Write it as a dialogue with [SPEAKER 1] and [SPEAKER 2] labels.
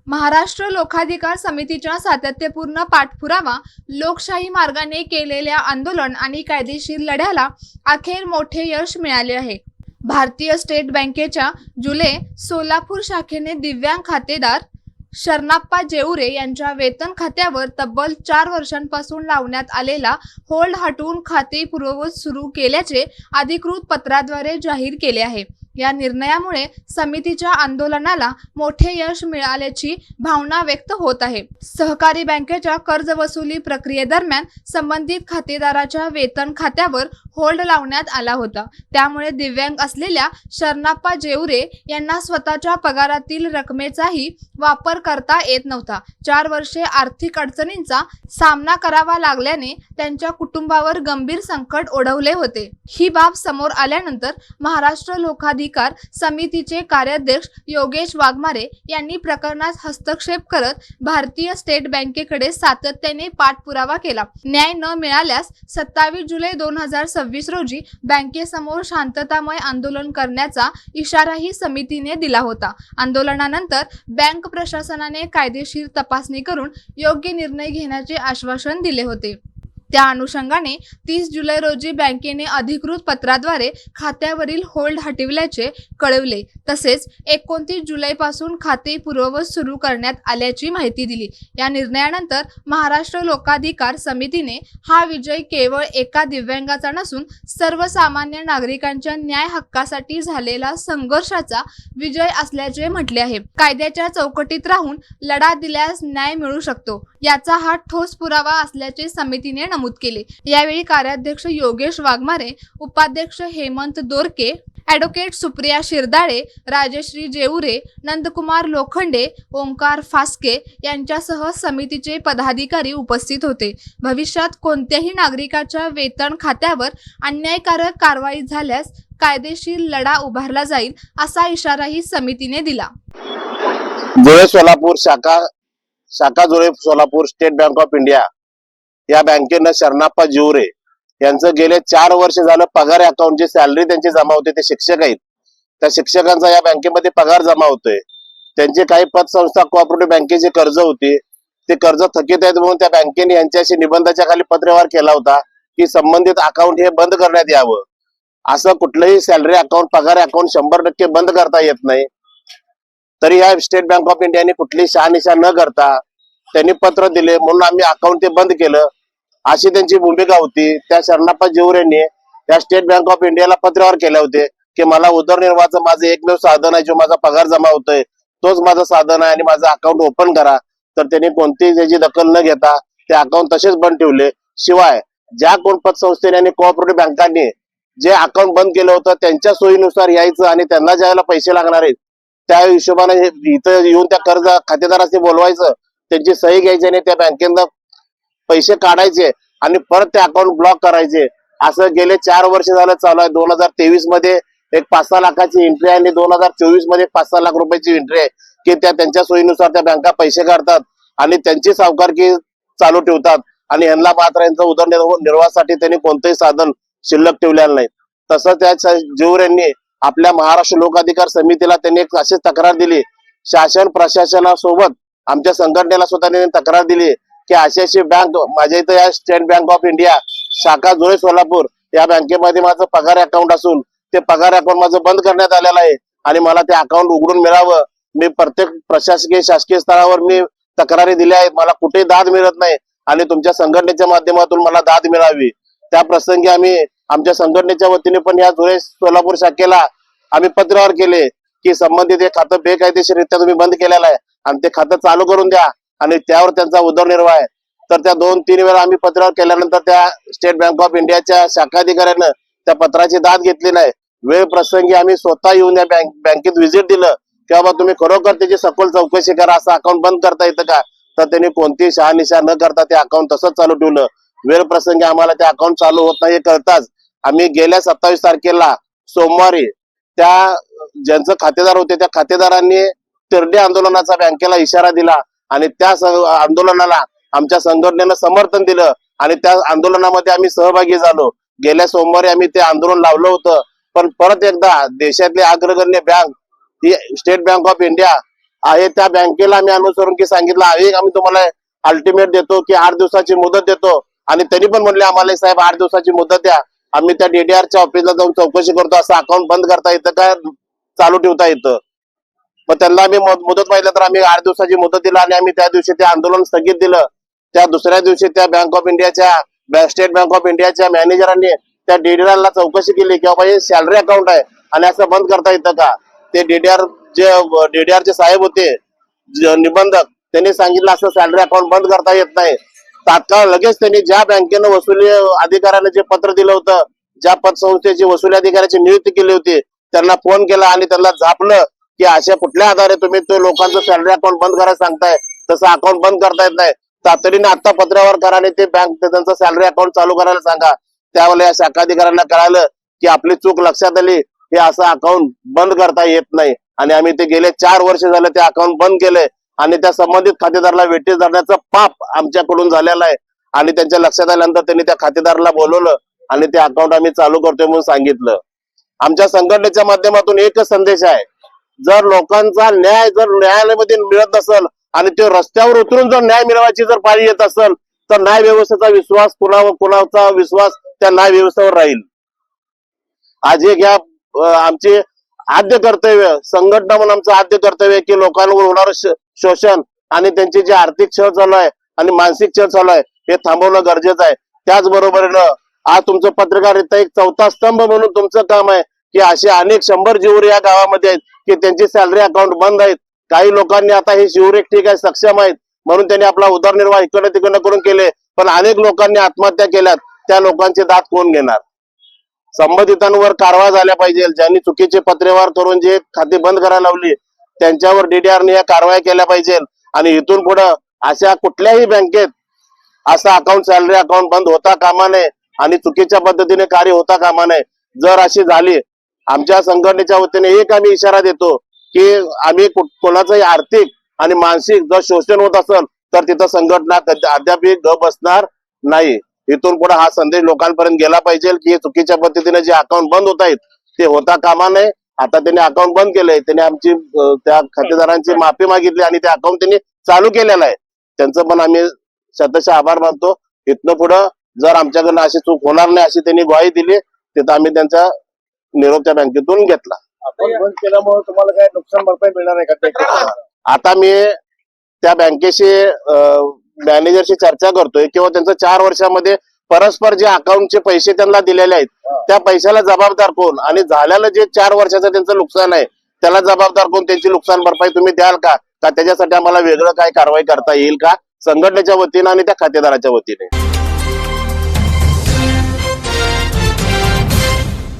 [SPEAKER 1] महाराष्ट्र लोकाधिकार समितीच्या सातत्यपूर्ण पाठपुरावा, लोकशाही मार्गाने केलेल्या आंदोलन आणि कायदेशीर लढ्याला अखेर मोठे यश मिळाले आहे। भारतीय स्टेट बँकेच्या जुलै सोलापूर शाखेने दिव्यांग खातेदार शरणाप्पा जेऊरे यांच्या वेतन खात्यावर तब्बल 4 वर्षांपासून लावण्यात आलेला होल्ड हटवून खाते पूर्ववत सुरू केल्याचे अधिकृत पत्राद्वारे जाहीर केले आहे। या निर्णयामुळे समितीच्या आंदोलनाला मोठे यश मिळाल्याची भावना व्यक्त होत आहे। सहकारी बँकेच्या कर्ज वसुली प्रक्रियेदरम्यान संबंधित खातेदाराच्या वेतन खात्यावर होल्ड लावण्यात आला होता। त्यामुळे दिव्यांग असलेल्या शरणाप्पा जेऊरे यांना स्वतःच्या पगारातील रकमेचाही वापर करता येत नव्हता। 4 वर्षे आर्थिक अडचणींचा सामना करावा लागल्याने त्यांच्या कुटुंबावर गंभीर संकट ओढवले होते। ही बाब समोर आल्यानंतर महाराष्ट्र लोकाधिकार समितीचे कार्याध्यक्ष योगेश वाघमारे यांनी प्रकरणात हस्तक्षेप करत भारतीय स्टेट बँकेकडे सातत्याने पाठपुरावा केला। न्याय न मिळाल्यास 27 जुलै 2026 रोजी बँकेसमोर शांततामय आंदोलन करण्याचा इशाराही समितीने दिला होता। आंदोलनानंतर बँक प्रशासनाने कायदेशीर तपासणी करून योग्य निर्णय घेण्याचे आश्वासन दिले होते। त्या अनुषंगाने 30 जुलै रोजी बँकेने अधिकृत पत्राद्वारे खात्यावरील होल्ड हटविल्याचे कळवले। तसेच 29 जुलैपासून खाते पूर्ववत सुरू करण्यात आल्याची माहिती दिली। या निर्णयानंतर महाराष्ट्र लोकाधिकार समितीने हा विजय केवळ एका दिव्यांगाचा नसून सर्वसामान्य नागरिकांच्या न्याय हक्कासाठी झालेला संघर्षाचा विजय असल्याचे म्हटले आहे। कायद्याच्या चौकटीत राहून लढा दिल्यास न्याय मिळू शकतो, याचा हा ठोस पुरावा असल्याचे समितीने नमूद केले। यावेळी कार्याध्यक्ष योगेश वाघमारे, उपाध्यक्ष हेमंत दोरके, ॲडव्होकेट सुप्रिया शिरदाळे, राजश्री जेऊरे, नंदकुमार लोखंडे, ओंकार फास्के यांच्यासह समितीचे पदाधिकारी उपस्थित होते। भविष्यात कोणत्याही नागरिकाच्या वेतन खात्यावर अन्यायकारक कारवाई झाल्यास कायदेशीर लढा उभारला जाईल, असा इशाराही समितीने दिला।
[SPEAKER 2] जुलै सोलापूर शाखा जुलै Solapur state bank of India या बँकेनं शरणाप्पा जेऊरे यांचं गेले 4 वर्ष झालं पगार अकाउंटची सॅलरी त्यांची जमा होते। ते शिक्षक आहेत, त्या शिक्षकांचा या बँकेमध्ये पगार जमा होतोय। त्यांची काही पतसंस्था कोऑपरेटिव्ह बँकेची कर्ज होती, ते कर्ज थकीत आहेत म्हणून त्या बँकेने यांच्याशी निबंधाच्या खाली पत्रव्यवहार केला होता की संबंधित अकाउंट हे बंद करण्यात यावं। असं कुठलंही सॅलरी अकाउंट, पगार अकाउंट 100% बंद करता येत नाही। तरी या स्टेट बँक ऑफ इंडियाने कुठली शहानिशा न करता त्यांनी पत्र दिले म्हणून आम्ही अकाउंट ते बंद केलं, अशी त्यांची भूमिका होती। त्या शरणाप्पा जेऊरेंनी त्या स्टेट बँक ऑफ इंडियाला पत्रव्यवहार केले होते की मला उदरनिर्वाहाचं माझं एकमेव साधन आहे, जो माझा पगार जमा होतोय तोच माझं साधन आहे आणि माझं अकाउंट ओपन करा। तर त्यांनी कोणतीही त्याची दखल न घेता ते अकाउंट तसेच बंद ठेवले। शिवाय ज्या कोण पतसंस्थेने आणि कोऑपरेटिव्ह बँकांनी जे अकाउंट बंद केलं होतं त्यांच्या सोयीनुसार यायचं आणि त्यांना ज्यावेळेला पैसे लागणार आहेत त्या हिशोबाने इथं येऊन त्या कर्ज खातेदाराशी बोलवायचं, त्यांची सही घ्यायची आणि त्या बँकेनं पैसे काढायचे आणि परत ते अकाउंट ब्लॉक करायचे। असं गेले 4 वर्ष झालं चालू आहे। 2023 मध्ये एक 5-6 लाखाची एंट्री आहे आणि 2024 मध्ये 5-6 लाख रुपयाची एंट्री आहे की त्यांच्या सोयीनुसार त्या बँका पैसे काढतात आणि त्यांची सावकारकी चालू ठेवतात आणि ह्यांना मात्र यांचा उदरनिर्वाहासाठी त्यांनी कोणतेही साधन शिल्लक ठेवलेलं नाही। तसंच त्या जेऊरेंनी आपल्या महाराष्ट्र लोकाधिकार समितीला त्यांनी एक अशीच तक्रार दिली, शासन प्रशासनासोबत आमच्या संघटनेला सुद्धा त्यांनी तक्रार दिली की अशी बँक माझ्या इथं या स्टेट बँक ऑफ इंडिया शाखा जुलै सोलापूर या बँकेमध्ये माझं पगार अकाउंट असून ते पगार अकाउंट माझं बंद करण्यात आलेलं आहे आणि मला ते अकाउंट उघडून मिळावं। मी प्रत्येक प्रशासकीय शासकीय स्तरावर मी तक्रारी दिल्या आहेत, मला कुठेही दाद मिळत नाही आणि तुमच्या संघटनेच्या माध्यमातून मला दाद मिळावी। त्या प्रसंगी आम्ही आमच्या संघटनेच्या वतीने पण या जुलै सोलापूर शाखेला आम्ही पत्रव्यवहार केले की संबंधित हे खातं बेकायदेशीररित्या तुम्ही बंद केलेलं आहे आणि ते खातं चालू करून द्या आणि त्यावर त्यांचा उदरनिर्वाह आहे। तर त्या 2-3 वेळा आम्ही पत्रव्यवहार केल्यानंतर त्या स्टेट बँक ऑफ इंडियाच्या शाखाधिकाऱ्यानं त्या पत्राची दाद घेतली नाही। वेळ प्रसंगी आम्ही स्वतः येऊन या बँकेत व्हिजिट दिलं की बाबा तुम्ही खरोखर त्याची सखोल चौकशी करा, असं अकाउंट बंद करता येतं का? तर त्यांनी कोणतीही शहानिशा न करता ते अकाउंट तसंच चालू ठेवलं। वेळ प्रसंगी आम्हाला ते अकाउंट चालू होत नाही कळताच आम्ही गेल्या 27 तारखेला सोमवारी त्या ज्यांचं खातेदार होते त्या खातेदारांनी तिरडे आंदोलनाचा बँकेला इशारा दिला आणि त्या आंदोलनाला आमच्या संघटनेनं समर्थन दिलं आणि त्या आंदोलनामध्ये आम्ही सहभागी झालो। गेल्या सोमवारी आम्ही ते आंदोलन लावलं होतं, पण परत एकदा देशातली अग्रगण्य bank he state bank of India आहे त्या बँकेला आम्ही अनुसरून की सांगितलं आहे आम्ही तुम्हाला अल्टिमेट देतो की 8 दिवसाची मुदत देतो आणि त्यांनी पण म्हणले आम्हाला साहेब 8 दिवसाची मुदत द्या, आम्ही त्या DDRच्या ऑफिसला जाऊन चौकशी करतो, असं अकाउंट बंद करता येतं का चालू ठेवता येतं. मग त्यांना आम्ही मुदत पाहिलं तर आम्ही 8 दिवसाची मुदत दिला आणि आम्ही त्या दिवशी ते आंदोलन स्थगित दिलं. त्या दुसऱ्या दिवशी त्या स्टेट बँक ऑफ इंडियाच्या मॅनेजरांनी त्या DDRला चौकशी केली की बाबा हे सॅलरी अकाउंट आहे आणि असं बंद करता येतं का. ते DDRचे साहेब होते निबंधक, त्यांनी सांगितलं असं सॅलरी अकाउंट बंद करता येत नाही. तात्काळ लगेच त्यांनी ज्या बँकेनं वसुली अधिकाऱ्याने जे पत्र दिलं होतं, ज्या पतसंस्थेची वसुली अधिकाऱ्याची नियुक्ती केली होती, त्यांना फोन केला आणि त्यांना झापलं की अशा कुठल्या आधारे तुम्ही तो लोकांचं सॅलरी अकाउंट बंद करायला सांगताय, तसं अकाउंट बंद करता येत नाही. तातडीने आता पत्रावर करा आणि ते त्यांचं सॅलरी अकाउंट चालू करायला सांगा. त्यावेळेला या शाखा अधिकाऱ्यांना कळालं की आपली चूक लक्षात आली, हे असं अकाउंट बंद करता येत नाही आणि आम्ही ते गेले 4 वर्ष झाले ते अकाउंट बंद केले आणि त्या संबंधित खातेदाराला वेटीस धरण्याचं पाप आमच्याकडून झालेलं आहे. आणि त्यांच्या लक्षात आल्यानंतर त्यांनी त्या खातेदाराला बोलवलं आणि ते अकाउंट आम्ही चालू करतोय म्हणून सांगितलं. आमच्या संघटनेच्या माध्यमातून एकच संदेश आहे, जर लोकांचा न्याय जर न्यायालयामध्ये मिळत नसेल आणि ते रस्त्यावर उतरून जर न्याय मिळवायची जर पाळी येत असेल तर न्याय व्यवस्थेचा विश्वास कुणाचा विश्वास त्या न्याय व्यवस्थेवर राहील. आज एक या आमचे आद्य कर्तव्य संघटना म्हणून आमचं आद्य कर्तव्य की लोकांवर होणारं शोषण आणि त्यांचे जे आर्थिक छळ चालू आहे आणि मानसिक छळ चालू आहे हे थांबवणं गरजेचं आहे. त्याचबरोबरीनं आज तुमचं पत्रकारिता एक चौथा स्तंभ म्हणून तुमचं काम आहे की असे अनेक 100 जिवरे या गावामध्ये आहेत की त्यांची सॅलरी अकाउंट बंद आहेत. काही लोकांनी आता हे शिवरे ठीक आहे सक्षम आहेत म्हणून त्यांनी आपला उदरनिर्वाह इकडे तिकडे करून केले, पण अनेक लोकांनी आत्महत्या केल्यात. त्या लोकांचे दात कोण घेणार. संबंधितांवर कारवाई झाल्या पाहिजे. ज्यांनी चुकीचे पत्रव्यवहार करून जे खाती बंद करायला लावली त्यांच्यावर DDRने या कारवाई केल्या पाहिजे आणि इथून पुढे अशा कुठल्याही बँकेत असं अकाउंट सॅलरी अकाउंट बंद होता कामा नये आणि चुकीच्या पद्धतीने कार्य होता कामा नये. जर अशी झाली आमच्या संघटनेच्या वतीने एक आम्ही इशारा देतो की आम्ही कोणाचंही आर्थिक आणि मानसिक जर शोषण होत असेल तर तिथं संघटना अद्याप ग बसणार नाही. इथून पुढे हा संदेश लोकांपर्यंत गेला पाहिजे की चुकीच्या पद्धतीने जे अकाउंट बंद होत आहेत ते होता कामा नये. आता त्यांनी अकाउंट बंद केलंय, त्यांनी आमची त्या खातेदारांची माफी मागितली आणि ते अकाउंट त्यांनी चालू केलेलं आहे. त्यांचं पण आम्ही शतशः आभार मानतो. इथनं पुढं जर आमच्याकडनं अशी चूक होणार नाही अशी त्यांनी ग्वाही दिली, तिथं आम्ही त्यांचा निरोप त्या बँकेतून घेतला.
[SPEAKER 3] अकाउंट बंद केल्यामुळे तुम्हाला काय नुकसान भरपाई मिळणार आहे का?
[SPEAKER 2] आता मी त्या बँकेशी मॅनेजरशी चर्चा करतोय किंवा त्यांचं 4 वर्षामध्ये परस्पर जे अकाउंटचे पैसे त्यांना दिलेले आहेत त्या पैशाला जबाबदार कोण आणि झालेलं जे 4 वर्षाचं त्यांचं नुकसान आहे त्याला जबाबदार कोण, त्यांची नुकसान भरपाई तुम्ही द्याल का त्याच्यासाठी आम्हाला वेगळं काय कारवाई करता येईल का संघटनेच्या वतीनं आणि त्या खातेदाराच्या वतीने.